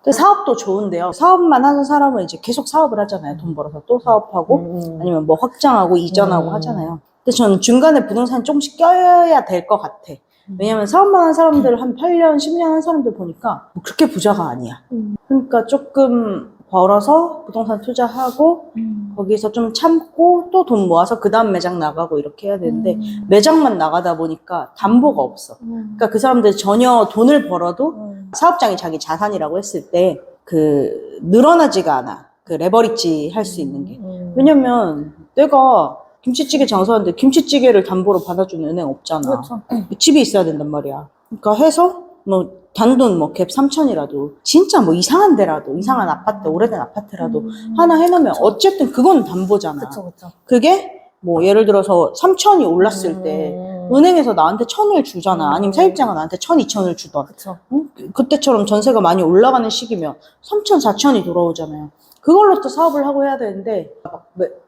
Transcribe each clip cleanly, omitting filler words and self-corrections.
근데 사업도 좋은데요. 사업만 하는 사람은 이제 계속 사업을 하잖아요. 돈 벌어서 또 사업하고 아니면 뭐 확장하고 이전하고 하잖아요. 근데 저는 중간에 부동산 조금씩 껴야 될 것 같아. 왜냐면 사업만 한 사람들 한 8년, 10년 한 사람들 보니까 뭐 그렇게 부자가 아니야. 그러니까 조금 벌어서 부동산 투자하고 거기서 좀 참고 또 돈 모아서 그 다음 매장 나가고 이렇게 해야 되는데 매장만 나가다 보니까 담보가 없어. 그러니까 그 사람들 전혀 돈을 벌어도 사업장이 자기 자산이라고 했을 때 그 늘어나지가 않아. 그 레버리지 할 수 있는 게. 왜냐면 내가 김치찌개 장사하는데 김치찌개를 담보로 받아주는 은행 없잖아. 그렇죠. 집이 있어야 된단 말이야. 그러니까 해서 뭐 단돈 뭐 갭 3천이라도 진짜 뭐 이상한 데라도 이상한 아파트, 오래된 아파트라도 하나 해놓으면 어쨌든 그건 담보잖아. 그쵸. 그게 뭐 예를 들어서 3천이 올랐을 때 은행에서 나한테 1,000을 주잖아. 아니면 세입자가 나한테 1,000, 2,000을 주던. 그쵸. 응? 그때처럼 전세가 많이 올라가는 시기면 3천, 4천이 돌아오잖아요. 그걸로 또 사업을 하고 해야 되는데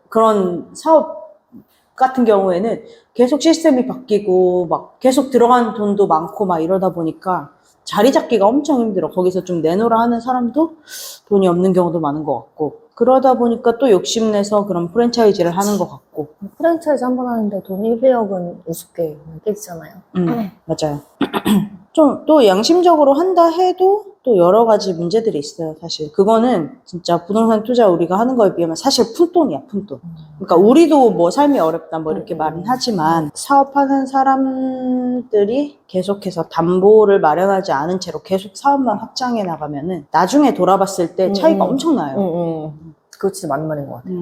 그런 사업 같은 경우에는 계속 시스템이 바뀌고 막 계속 들어가는 돈도 많고 막 이러다 보니까 자리 잡기가 엄청 힘들어. 거기서 좀 내놓으라 하는 사람도 돈이 없는 경우도 많은 것 같고 그러다 보니까 또 욕심내서 그런 프랜차이즈를 하는 것 같고 프랜차이즈 한 번 하는데 돈 1,2억은 우습게 깨지잖아요. 맞아요. 좀 또 양심적으로 한다 해도 또 여러 가지 문제들이 있어요, 사실. 그거는 진짜 부동산 투자 우리가 하는 거에 비하면 사실 푼돈이야, 푼돈. 그러니까 우리도 뭐 삶이 어렵다 뭐 이렇게 말은 하지만 사업하는 사람들이 계속해서 담보를 마련하지 않은 채로 계속 사업만 확장해 나가면은 나중에 돌아봤을 때 차이가 엄청나요. 그거 진짜 맞는 말인 것 같아요.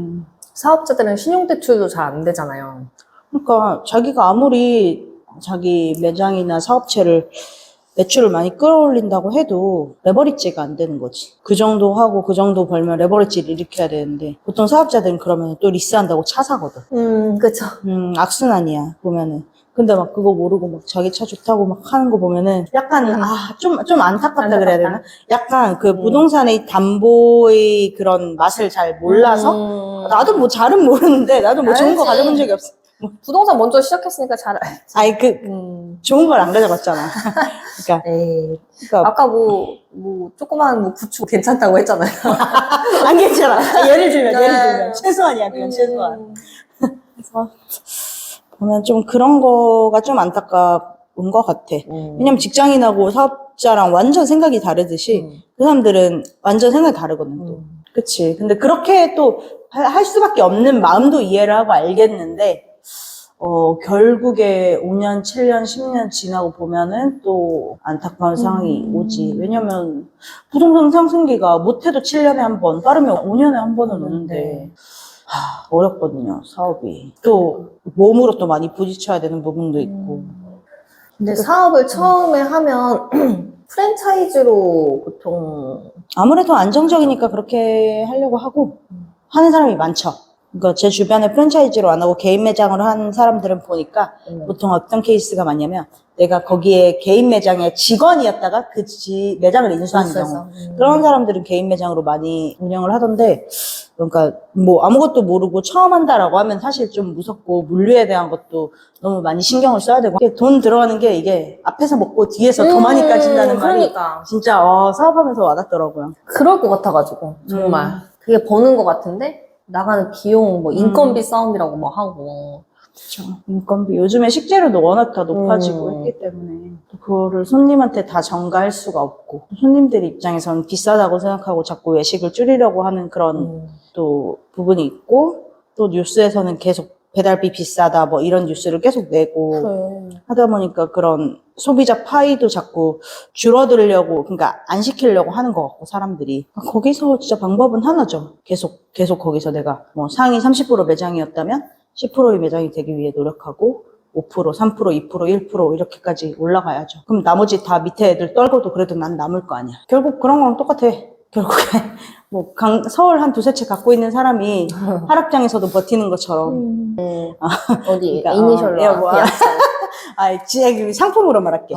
사업자들은 신용대출도 잘 안 되잖아요. 그러니까 자기가 아무리 자기 매장이나 사업체를 매출을 많이 끌어올린다고 해도 레버리지가 안 되는 거지. 그 정도 하고 그 정도 벌면 레버리지를 일으켜야 되는데 보통 사업자들은 그러면 또 리스한다고 차 사거든. 그쵸. 악순환이야 보면은. 근데 막 그거 모르고 막 자기 차 좋다고 막 하는 거 보면은 약간 좀 안타깝다 그래야 되나? 약간 그 부동산의 담보의 그런 맛을 잘 몰라서 나도 뭐 잘은 모르는데 나도 뭐 좋은 거 알지. 가져본 적이 없어. 부동산 먼저 시작했으니까 잘 알지. 아니 좋은 걸 안 가져봤잖아. 그러니까, 에이. 그러니까 아까 뭐 조그만 구축 괜찮다고 했잖아요. 안 괜찮아. 예를 들면 최소한이야. 그건 최소한. 그래서 보면 좀 그런 거가 좀 안타까운 것 같아. 왜냐면 직장인하고 사업자랑 완전 생각이 다르듯이 그 사람들은 완전 생각이 다르거든 또. 그치. 근데 그렇게 또 할 수밖에 없는 마음도 이해를 하고 알겠는데 결국에 5년, 7년, 10년 지나고 보면은 또 안타까운 상황이 오지. 왜냐면 부동산 상승기가 못해도 7년에 한 번, 빠르면 5년에 한 번은 오는데 어렵거든요, 사업이. 또 몸으로 또 많이 부딪혀야 되는 부분도 있고. 근데 사업을 처음에 하면 프랜차이즈로 보통 아무래도 안정적이니까 그렇게 하려고 하고 하는 사람이 많죠. 그러니까 제 주변에 프랜차이즈로 안 하고 개인 매장으로 하는 사람들은 보니까 보통 어떤 케이스가 많냐면 내가 거기에 개인 매장의 직원이었다가 그 매장을 인수하는 경우 그런 사람들은 개인 매장으로 많이 운영을 하던데 그러니까 뭐 아무것도 모르고 처음 한다라고 하면 사실 좀 무섭고 물류에 대한 것도 너무 많이 신경을 써야 되고 이게 돈 들어가는 게 이게 앞에서 먹고 뒤에서 더 많이 까진다는 말이 그러니까. 진짜 사업하면서 와닿더라고요. 그럴 것 같아가지고 정말 그게 버는 것 같은데 나가는 비용 뭐 인건비 싸움이라고 뭐 하고 그렇죠. 인건비 요즘에 식재료도 워낙 다 높아지고 했기 때문에 그거를 손님한테 다 전가할 수가 없고 손님들 입장에서는 비싸다고 생각하고 자꾸 외식을 줄이려고 하는 그런 또 부분이 있고 또 뉴스에서는 계속 배달비 비싸다 뭐 이런 뉴스를 계속 내고 하다 보니까 그런 소비자 파이도 자꾸 줄어들려고 그러니까 안 시키려고 하는 것 같고 사람들이 거기서 진짜 방법은 하나죠. 계속 거기서 내가 뭐 상위 30% 매장이었다면 10%의 매장이 되기 위해 노력하고 5%, 3%, 2%, 1% 이렇게까지 올라가야죠. 그럼 나머지 다 밑에 애들 떨고도 그래도 난 남을 거 아니야. 결국 그런 거랑 똑같아. 결국에 뭐 서울 한 두세 채 갖고 있는 사람이 하락장에서도 버티는 것처럼 어디 그러니까, 이니셜로 뭐, 상품으로 말할게.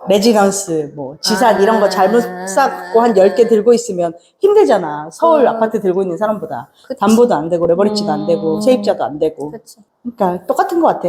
매직하우스, 지산 이런 거 잘못 쌓고 한 10개 들고 있으면 힘들잖아. 서울 아파트 들고 있는 사람보다. 담보도 안 되고, 레버리지도 안 되고, 세입자도 안 되고. 그치. 그러니까 똑같은 것 같아.